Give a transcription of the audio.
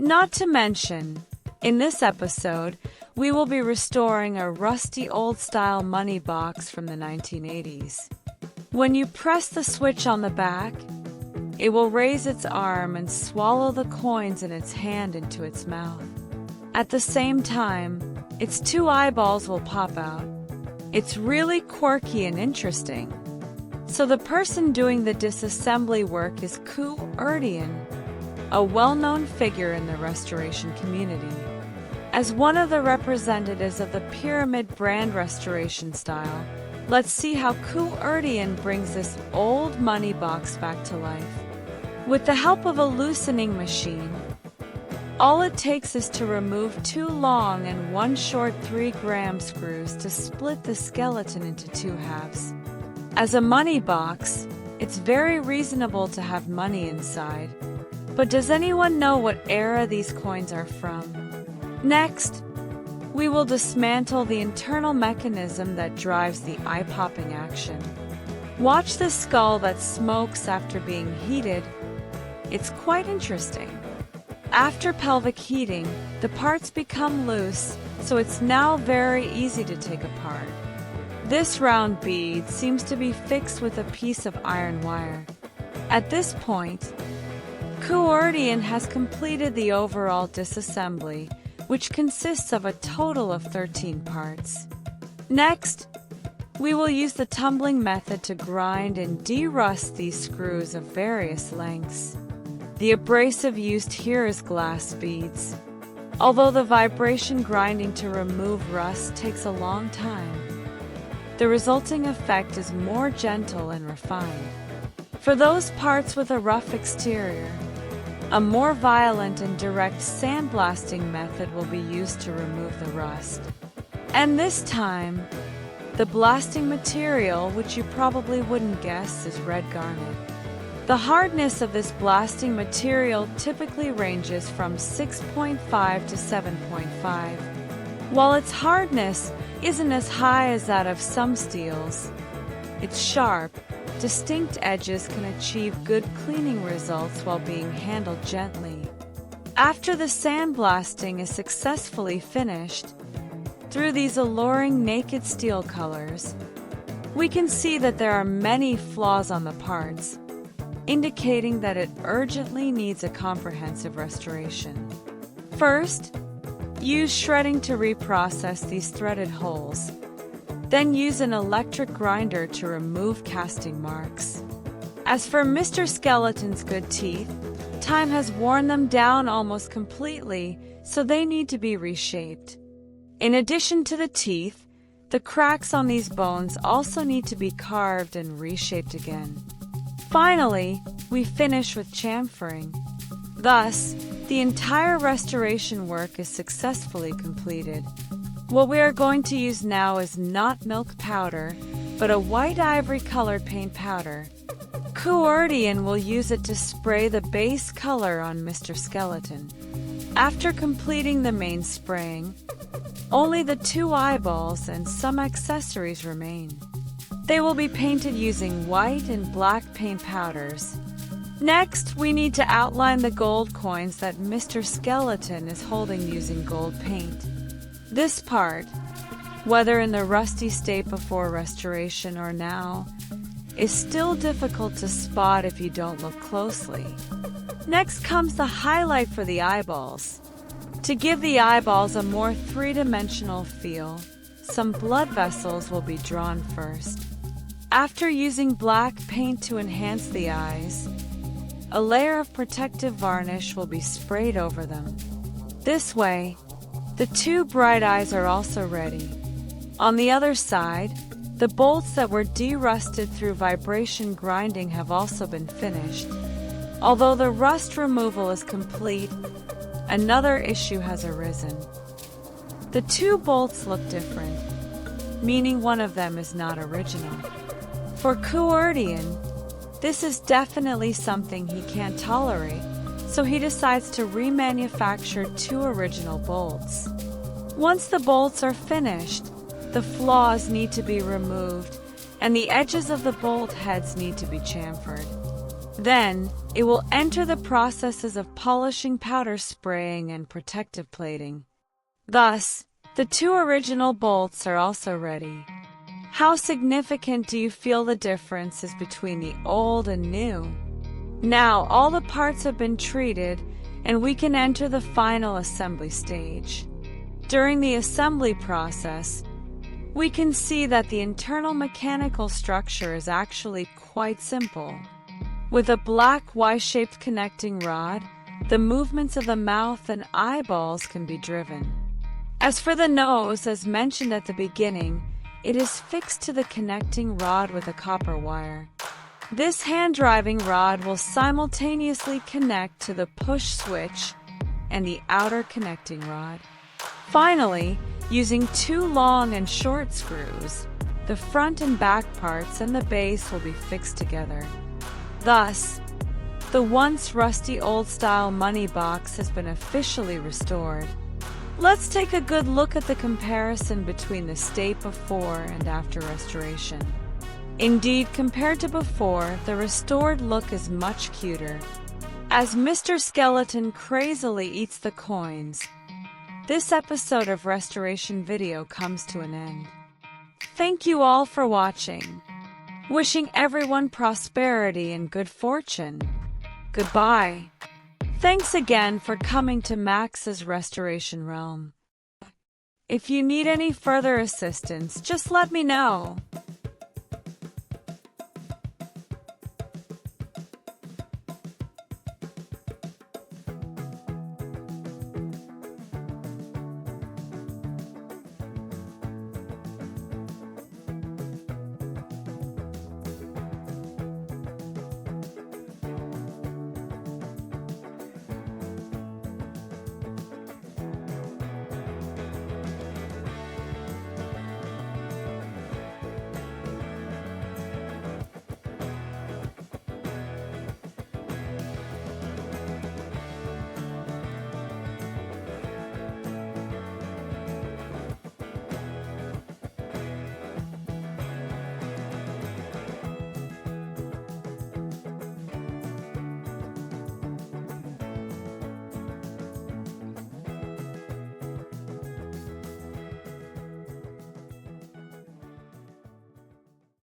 Not to mention, in this episode, we will be restoring a rusty old-style money box from the 1980s. When you press the switch on the back, it will raise its arm and swallow the coins in its hand into its mouth. At the same time, its two eyeballs will pop out. It's really quirky and interesting. So the person doing the disassembly work is quirky, a well-known figure in the restoration community. As one of the representatives of the pyramid brand restoration style, let's see how quirky brings this old money box back to life. With the help of a loosening machine, all it takes is to remove two long and one short 3-gram screws to split the skeleton into two halves. As a money box, it's very reasonable to have money inside. But does anyone know what era these coins are from? Next, we will dismantle the internal mechanism that drives the eye-popping action. Watch the skull that smokes after being heated. It's quite interesting. After pelvic heating, the parts become loose, so it's now very easy to take apart. This round bead seems to be fixed with a piece of iron wire. At this point, quirky has completed the overall disassembly, which consists of a total of 13 parts. Next, we will use the tumbling method to grind and de-rust these screws of various lengths. The abrasive used here is glass beads. Although the vibration grinding to remove rust takes a long time, the resulting effect is more gentle and refined. For those parts with a rough exterior, a more violent and direct sandblasting method will be used to remove the rust. And this time, the blasting material, which you probably wouldn't guess, is red garnet. The hardness of this blasting material typically ranges from 6.5 to 7.5. While its hardness isn't as high as that of some steels, its sharp, distinct edges can achieve good cleaning results while being handled gently. After the sandblasting is successfully finished, through these alluring naked steel colors, we can see that there are many flaws on the parts, indicating that it urgently needs a comprehensive restoration. First, use shredding to reprocess these threaded holes. Then use an electric grinder to remove casting marks. As for Mr. Skeleton's good teeth, time has worn them down almost completely, so they need to be reshaped. In addition to the teeth, the cracks on these bones also need to be carved and reshaped again. Finally, we finish with chamfering. Thus, the entire restoration work is successfully completed. What we are going to use now is not milk powder, but a white ivory colored paint powder. Quirky will use it to spray the base color on Mr. Skeleton. After completing the main spraying, only the two eyeballs and some accessories remain. They will be painted using white and black paint powders. Next, we need to outline the gold coins that Mr. Skeleton is holding using gold paint. This part, whether in the rusty state before restoration or now, is still difficult to spot if you don't look closely. Next comes the highlight for the eyeballs. To give the eyeballs a more three-dimensional feel, some blood vessels will be drawn first. After using black paint to enhance the eyes, a layer of protective varnish will be sprayed over them. This way, the two bright eyes are also ready. On the other side, the bolts that were de-rusted through vibration grinding have also been finished. Although the rust removal is complete, another issue has arisen. The two bolts look different, meaning one of them is not original. For quirky, this is definitely something he can't tolerate, so he decides to remanufacture two original bolts. Once the bolts are finished, the flaws need to be removed, and the edges of the bolt heads need to be chamfered. Then, it will enter the processes of polishing, powder spraying, and protective plating. Thus, the two original bolts are also ready. How significant do you feel the differences between the old and new? Now all the parts have been treated, and we can enter the final assembly stage. During the assembly process, we can see that the internal mechanical structure is actually quite simple. With a black Y-shaped connecting rod, the movements of the mouth and eyeballs can be driven. As for the nose, as mentioned at the beginning, it is fixed to the connecting rod with a copper wire. This hand-driving rod will simultaneously connect to the push switch and the outer connecting rod. Finally, using two long and short screws, the front and back parts and the base will be fixed together. Thus, the once rusty old-style money box has been officially restored. Let's take a good look at the comparison between the state before and after restoration. Indeed, compared to before, the restored look is much cuter. As Mr. Skeleton crazily eats the coins, this episode of Restoration Video comes to an end. Thank you all for watching. Wishing everyone prosperity and good fortune. Goodbye. Thanks again for coming to Max's Restoration Realm. If you need any further assistance, just let me know.